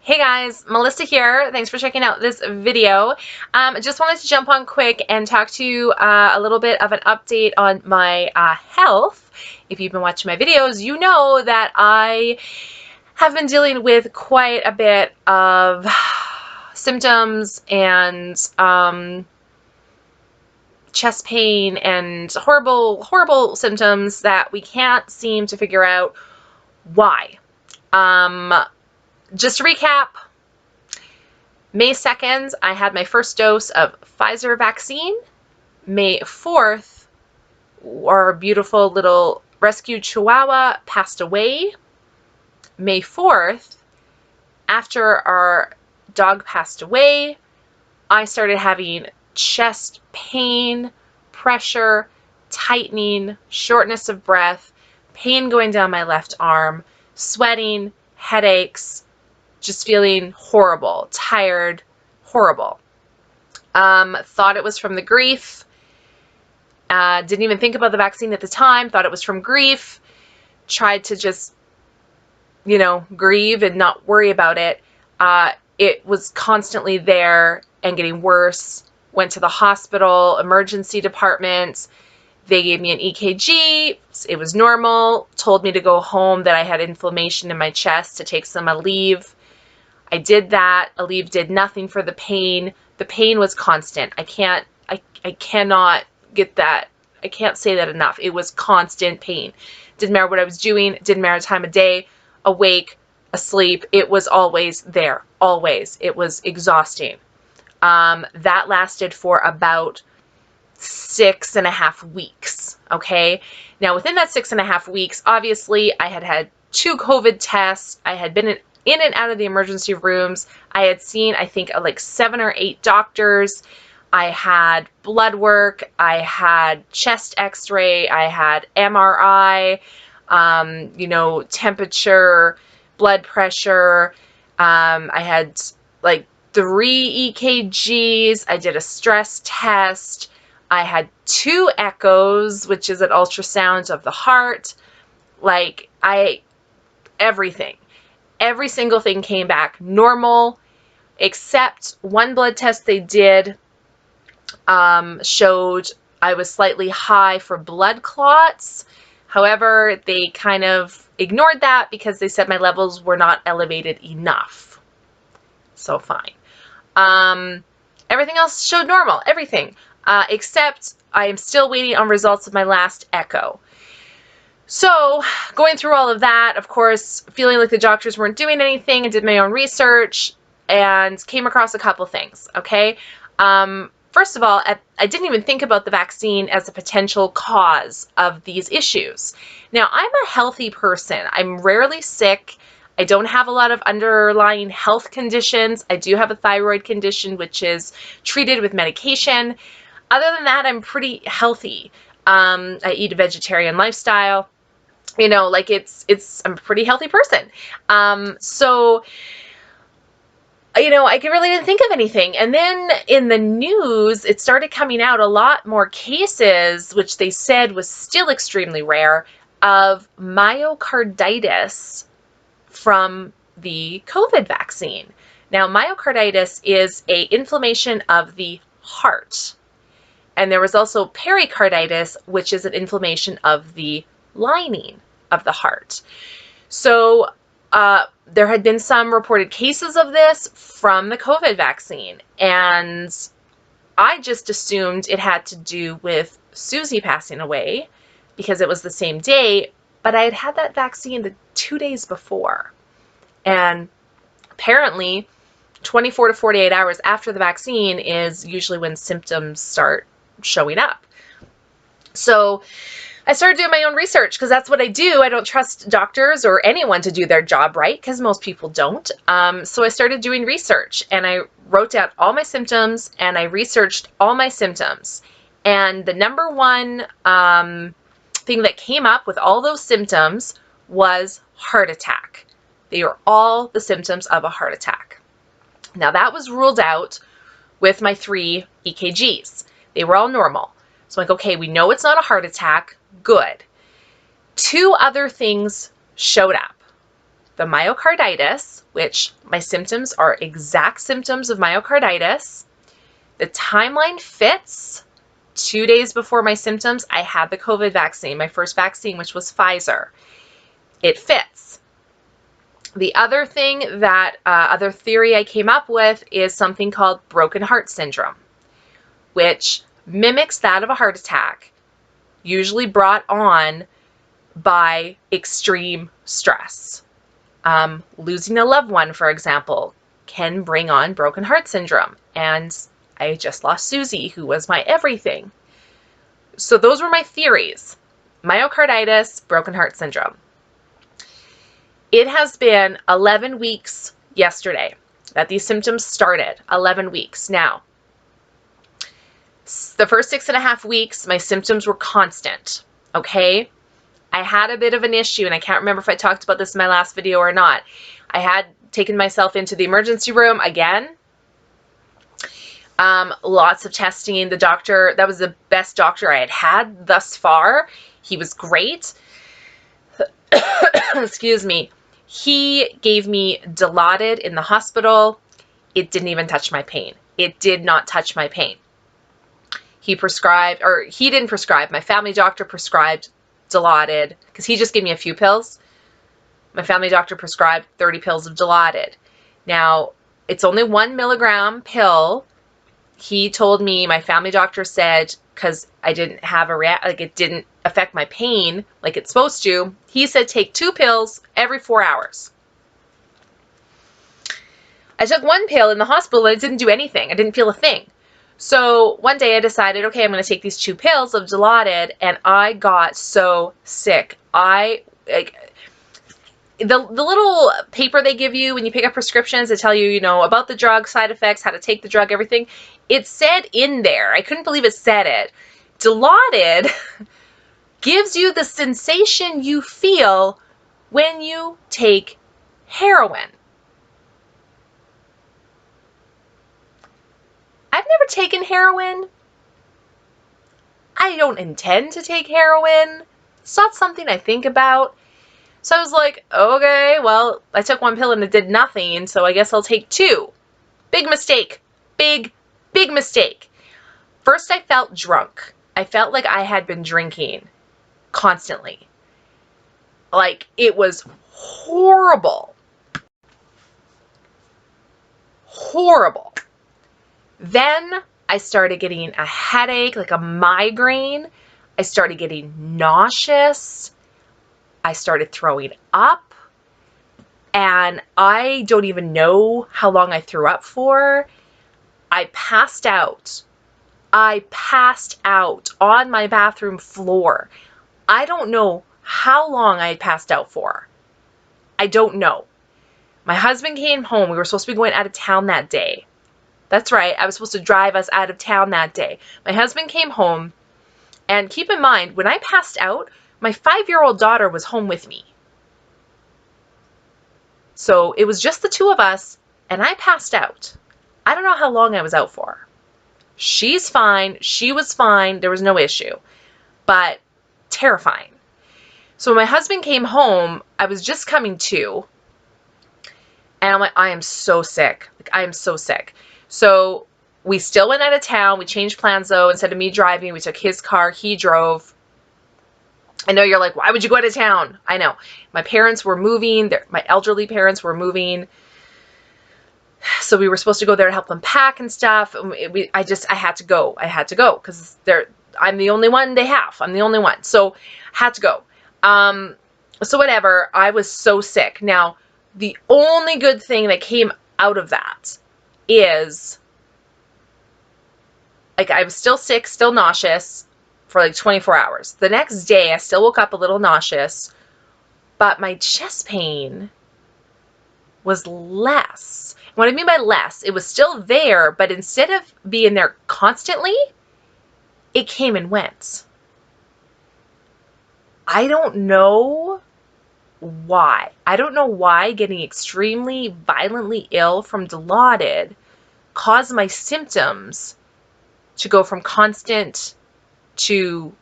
Hey guys, Melissa here. Thanks for checking out this video. Just wanted to jump on quick and talk to you a little bit of an update on my health. If you've been watching my videos, you know that I have been dealing with quite a bit of symptoms and chest pain and horrible symptoms that we can't seem to figure out why. Just to recap, May 2nd, I had my first dose of Pfizer vaccine. May 4th, our beautiful little rescued Chihuahua passed away. May 4th, after our dog passed away, I started having chest pain, pressure, tightening, shortness of breath, pain going down my left arm, sweating, headaches, just feeling horrible, tired, horrible. Thought it was from the grief. Didn't even think about the vaccine at the time. Thought it was from grief. Tried to just, grieve and not worry about it. It was constantly there and getting worse. Went to the hospital, emergency department. They gave me an EKG. It was normal. Told me to go home, that I had inflammation in my chest, to take some Aleve. I did that. Aleve did nothing for the pain. The pain was constant. I cannot get that. I can't say that enough. It was constant pain. Didn't matter what I was doing. Didn't matter the time of day, awake, asleep. It was always there. Always. It was exhausting. That lasted for about 6.5 weeks. Okay. Now within that 6.5 weeks, obviously I had had 2 COVID tests. I had been in and out of the emergency rooms. I had seen, I think, like 7 or 8 doctors. I had blood work. I had chest x-ray. I had MRI, temperature, blood pressure. I had like 3 EKGs. I did a stress test. I had 2 echoes, which is an ultrasound of the heart. Everything. Every single thing came back normal, except one blood test they did showed I was slightly high for blood clots. However, they kind of ignored that because they said my levels were not elevated enough. So fine. Everything else showed normal, everything, except I am still waiting on results of my last echo. So going through all of that, of course, feeling like the doctors weren't doing anything, I did my own research and came across a couple things, okay? First of all, I didn't even think about the vaccine as a potential cause of these issues. Now, I'm a healthy person. I'm rarely sick. I don't have a lot of underlying health conditions. I do have a thyroid condition, which is treated with medication. Other than that, I'm pretty healthy. I eat a vegetarian lifestyle. I'm a pretty healthy person. I really didn't think of anything. And then in the news, it started coming out a lot more cases, which they said was still extremely rare, of myocarditis from the COVID vaccine. Now, myocarditis is an inflammation of the heart. And there was also pericarditis, which is an inflammation of the lining of the heart. So there had been some reported cases of this from the COVID vaccine, and I just assumed it had to do with Suzie passing away because it was the same day, but I had had that vaccine the 2 days before. And apparently 24 to 48 hours after the vaccine is usually when symptoms start showing up. So I started doing my own research because that's what I do. I don't trust doctors or anyone to do their job right because most people don't. So I started doing research and I wrote down all my symptoms and I researched all my symptoms. And the number one thing that came up with all those symptoms was heart attack. They are all the symptoms of a heart attack. Now that was ruled out with my 3 EKGs. They were all normal. So I'm like, okay, we know it's not a heart attack. Good. 2 other things showed up. the myocarditis, which my symptoms are exact symptoms of myocarditis. The timeline fits. 2 days before my symptoms, I had the COVID vaccine, my first vaccine, which was Pfizer. It fits. The other thing that, other theory I came up with is something called broken heart syndrome, which mimics that of a heart attack, usually brought on by extreme stress. Losing a loved one, for example, can bring on broken heart syndrome. And I just lost Suzie, who was my everything. So those were my theories. Myocarditis, broken heart syndrome. It has been 11 weeks yesterday that these symptoms started. 11 weeks. Now, the first 6.5 weeks, my symptoms were constant. Okay? I had a bit of an issue, and I can't remember if I talked about this in my last video or not. I had taken myself into the emergency room again. Lots of testing. The doctor, that was the best doctor I had thus far. He was great. Excuse me. He gave me Dilaudid in the hospital. It didn't even touch my pain. It did not touch my pain. He prescribed, or he didn't prescribe, my family doctor prescribed Dilaudid, because he just gave me a few pills. My family doctor prescribed 30 pills of Dilaudid. Now, it's only 1 milligram pill. He told me, my family doctor said, because I didn't have it didn't affect my pain like it's supposed to, he said take 2 pills every 4 hours. I took 1 pill in the hospital and it didn't do anything. I didn't feel a thing. So one day I decided, okay, I'm going to take these 2 pills of Dilaudid, and I got so sick. The little paper they give you when you pick up prescriptions that tell you, about the drug, side effects, how to take the drug, everything, it said in there, I couldn't believe it said it, Dilaudid gives you the sensation you feel when you take heroin. I've never taken heroin. I don't intend to take heroin. It's not something I think about. So I was like, okay, well, I took 1 pill and it did nothing, so I guess I'll take 2. Big mistake. Big mistake. First, I felt drunk. I felt like I had been drinking constantly. Like, it was horrible. Horrible. Then I started getting a headache, like a migraine. I started getting nauseous. I started throwing up. And I don't even know how long I threw up for. I passed out. I passed out on my bathroom floor. I don't know how long I had passed out for. I don't know. My husband came home. We were supposed to be going out of town that day. That's right. I was supposed to drive us out of town that day. My husband came home, and keep in mind, when I passed out, my 5-year-old daughter was home with me. So it was just the 2 of us, and I passed out. I don't know how long I was out for. She's fine. She was fine. There was no issue. But terrifying. So when my husband came home, I was just coming to, and I'm like, I am so sick. I am so sick. So we still went out of town. We changed plans, though. Instead of me driving, we took his car. He drove. I know you're like, why would you go out of town? I know. My parents were moving. My elderly parents were moving. So we were supposed to go there to help them pack and stuff. I had to go. I had to go because I'm the only one they have. I'm the only one. So I had to go. So whatever. I was so sick. Now, the only good thing that came out of that is, like, I was still sick, still nauseous for like 24 hours. The next day, I still woke up a little nauseous, but my chest pain was less. What I mean by less, it was still there, but instead of being there constantly, it came and went. I don't know why. I don't know why getting extremely violently ill from Dilaudid caused my symptoms to go from constant to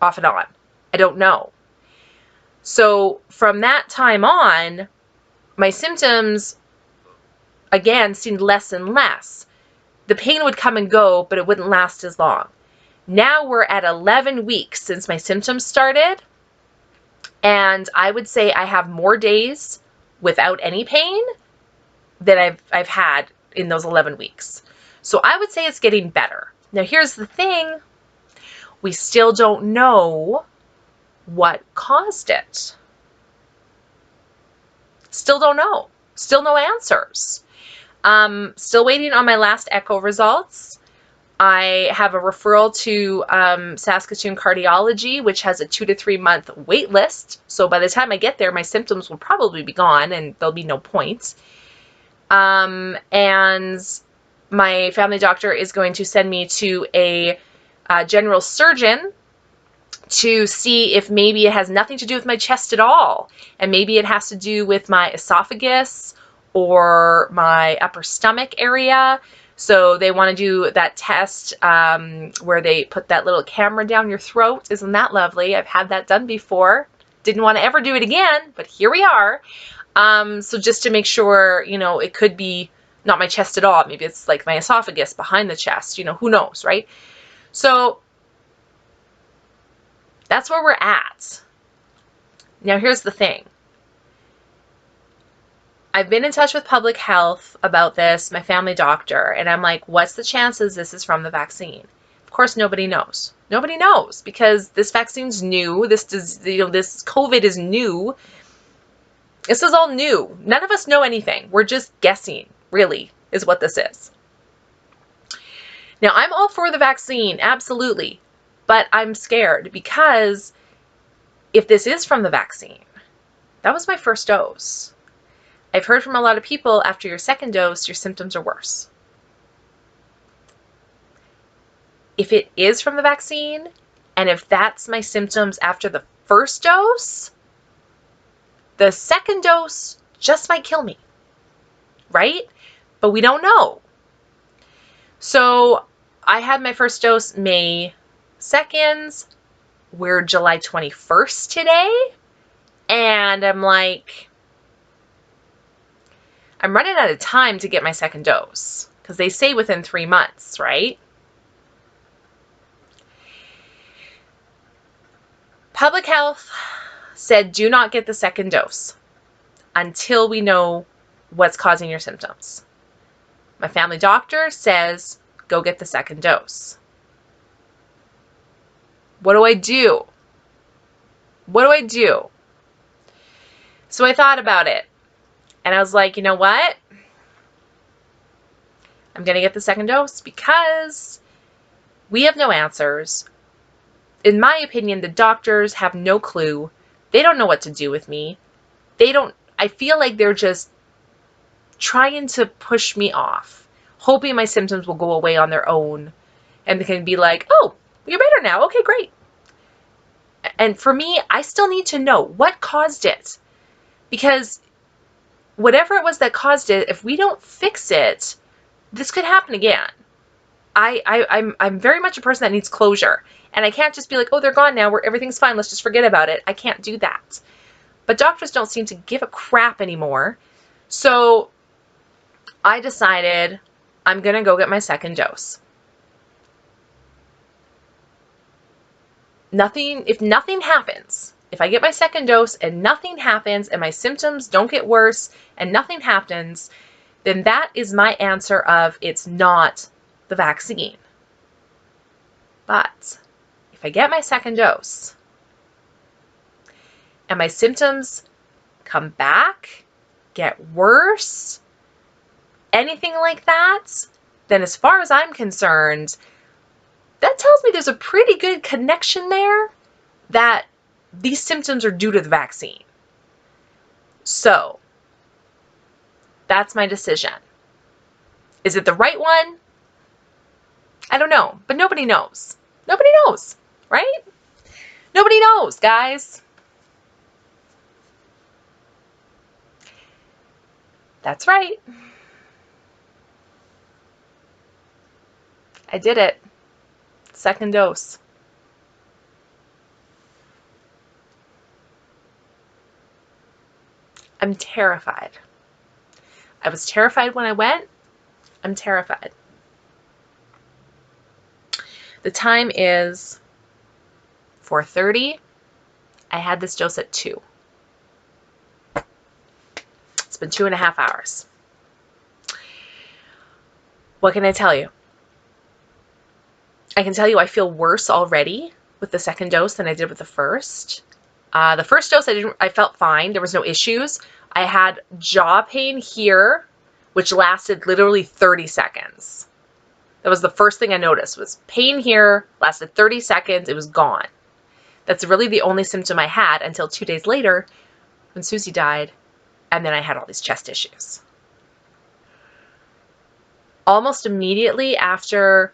off and on. I don't know. So from that time on, my symptoms, again, seemed less and less. The pain would come and go, but it wouldn't last as long. Now we're at 11 weeks since my symptoms started, and I would say I have more days without any pain than I've had in those 11 weeks. So I would say it's getting better. Now here's the thing. We still don't know what caused it. Still don't know. Still no answers. Still waiting on my last echo results. I have a referral to Saskatoon Cardiology, which has a 2 to 3 month wait list. So by the time I get there, my symptoms will probably be gone and there'll be no point. And my family doctor is going to send me to a general surgeon to see if maybe it has nothing to do with my chest at all. And maybe it has to do with my esophagus or my upper stomach area. So they want to do that test where they put that little camera down your throat. Isn't that lovely? I've had that done before. Didn't want to ever do it again, but here we are. So just to make sure, you know, it could be not my chest at all. Maybe it's like my esophagus behind the chest, you know, who knows, right? So that's where we're at. Now, here's the thing. I've been in touch with public health about this, my family doctor, and I'm like, what's the chances this is from the vaccine? Of course, nobody knows. Nobody knows because this vaccine's new. This COVID is new. This is all new. None of us know anything. We're just guessing, really, is what this is. Now, I'm all for the vaccine, absolutely, but I'm scared because if this is from the vaccine, that was my first dose. I've heard from a lot of people after your second dose, your symptoms are worse. If it is from the vaccine, and if that's my symptoms after the first dose, the second dose just might kill me, right? But we don't know. So I had my first dose May 2nd. We're July 21st today. And I'm like, I'm running out of time to get my second dose because they say within 3 months, right? Public health said do not get the second dose until we know what's causing your symptoms. My family doctor says go get the second dose. What do I do? What do I do? So I thought about it and I was like, you know what? I'm going to get the second dose because we have no answers. In my opinion, the doctors have no clue. They don't know what to do with me. I feel like they're just trying to push me off, hoping my symptoms will go away on their own and they can be like, oh, you're better now. Okay, great. And for me, I still need to know what caused it because whatever it was that caused it, if we don't fix it, this could happen again. I'm very much a person that needs closure. And I can't just be like, oh, they're gone now, where everything's fine, let's just forget about it. I can't do that. But doctors don't seem to give a crap anymore. So I decided I'm going to go get my second dose. If nothing happens, if I get my second dose and nothing happens and my symptoms don't get worse and nothing happens, then that is my answer of it's not the vaccine. But if I get my second dose and my symptoms come back, get worse, anything like that, then as far as I'm concerned, that tells me there's a pretty good connection there that these symptoms are due to the vaccine. So that's my decision. Is it the right one? I don't know, but nobody knows. Nobody knows, right? Nobody knows, guys. That's right. I did it. Second dose. I'm terrified. I was terrified when I went. I'm terrified. The time is 4:30. I had this dose at 2. It's been 2.5 hours. What can I tell you? I can tell you I feel worse already with the second dose than I did with the first. The first dose I felt fine. There was no issues. I had jaw pain here, which lasted literally 30 seconds. That was the first thing I noticed, was pain here, lasted 30 seconds, it was gone. That's really the only symptom I had until 2 days later when Suzie died, and then I had all these chest issues. Almost immediately after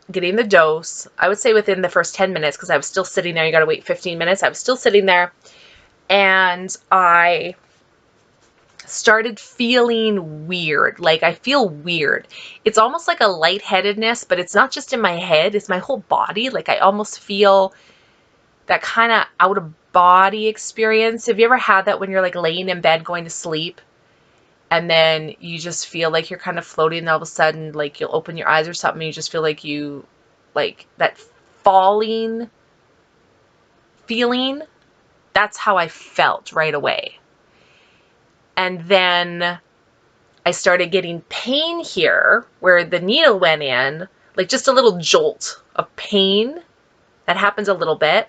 getting the dose, I would say within the first 10 minutes, because I was still sitting there, you gotta wait 15 minutes, I was still sitting there, and I started feeling weird. Like, I feel weird. It's almost like a lightheadedness, but it's not just in my head, it's my whole body. Like, I almost feel that kind of out of body experience. Have you ever had that when you're like laying in bed going to sleep, and then you just feel like you're kind of floating, and all of a sudden, like, you'll open your eyes or something, and you just feel like you, like, that falling feeling? That's how I felt right away. And then I started getting pain here where the needle went in, like just a little jolt of pain. That happens a little bit.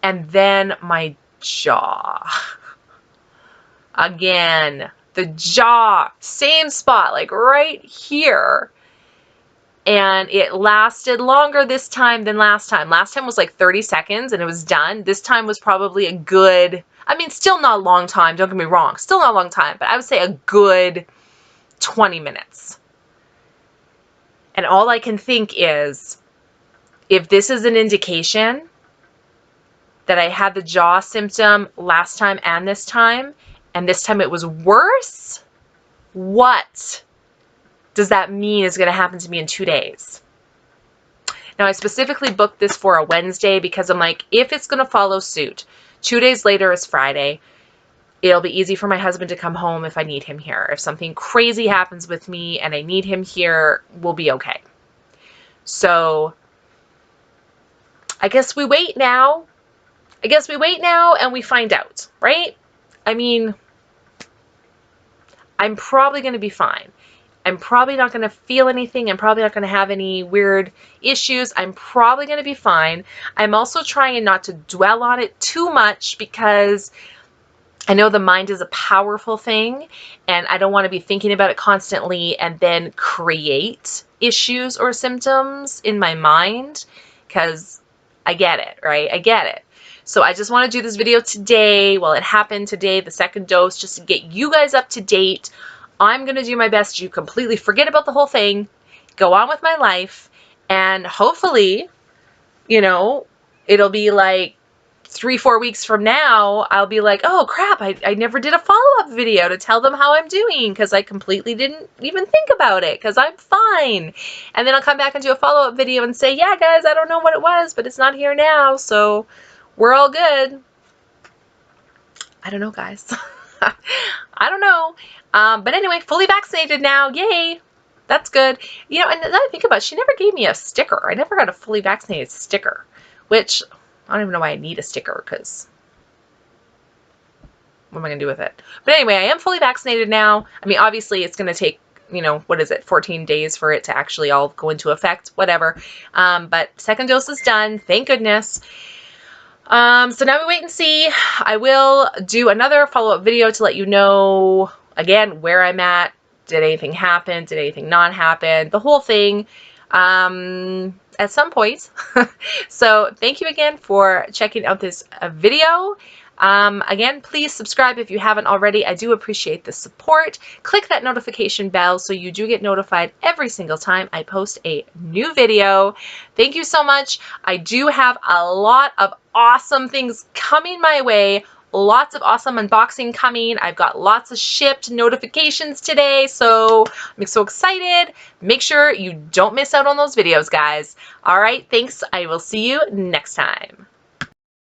And then my jaw. Again, the jaw, same spot, like right here. And it lasted longer this time than last time. Last time was like 30 seconds and it was done. This time was probably a good, I mean, still not a long time, don't get me wrong. Still not a long time, but I would say a good 20 minutes. And all I can think is, if this is an indication that I had the jaw symptom last time and this time it was worse, what does that mean is going to happen to me in 2 days? Now, I specifically booked this for a Wednesday because I'm like, if it's going to follow suit, 2 days later is Friday. It'll be easy for my husband to come home if I need him here. If something crazy happens with me and I need him here, we'll be okay. So I guess we wait now. And we find out, right? I mean, I'm probably going to be fine. I'm probably not going to feel anything. I'm probably not going to have any weird issues. I'm probably going to be fine. I'm also trying not to dwell on it too much because I know the mind is a powerful thing and I don't want to be thinking about it constantly and then create issues or symptoms in my mind, because I get it, right? I get it. So I just want to do this video today. Well, it happened today, the second dose, just to get you guys up to date. I'm going to do my best to completely forget about the whole thing, go on with my life, and hopefully, you know, it'll be like 3-4 weeks from now, I'll be like, oh crap, I never did a follow-up video to tell them how I'm doing because I completely didn't even think about it because I'm fine. And then I'll come back and do a follow-up video and say, yeah guys, I don't know what it was, but it's not here now, so we're all good. I don't know, guys. I don't know. But anyway, fully vaccinated now. Yay. That's good. You know, and now I think about it, she never gave me a sticker. I never got a fully vaccinated sticker, which I don't even know why I need a sticker, because what am I going to do with it? But anyway, I am fully vaccinated now. I mean, obviously it's going to take, you know, what is it, 14 days for it to actually all go into effect, whatever. But second dose is done. Thank goodness. So now we wait and see. I will do another follow-up video to let you know, again, where I'm at. Did anything happen? Did anything not happen? The whole thing at some point. So thank you again for checking out this video. Again, please subscribe if you haven't already. I do appreciate the support. Click that notification bell so you do get notified every single time I post a new video. Thank you so much. I do have a lot of awesome things coming my way. Lots of awesome unboxing coming. I've got lots of shipped notifications today, so I'm so excited. Make sure you don't miss out on those videos, guys. All right, thanks. I will see you next time.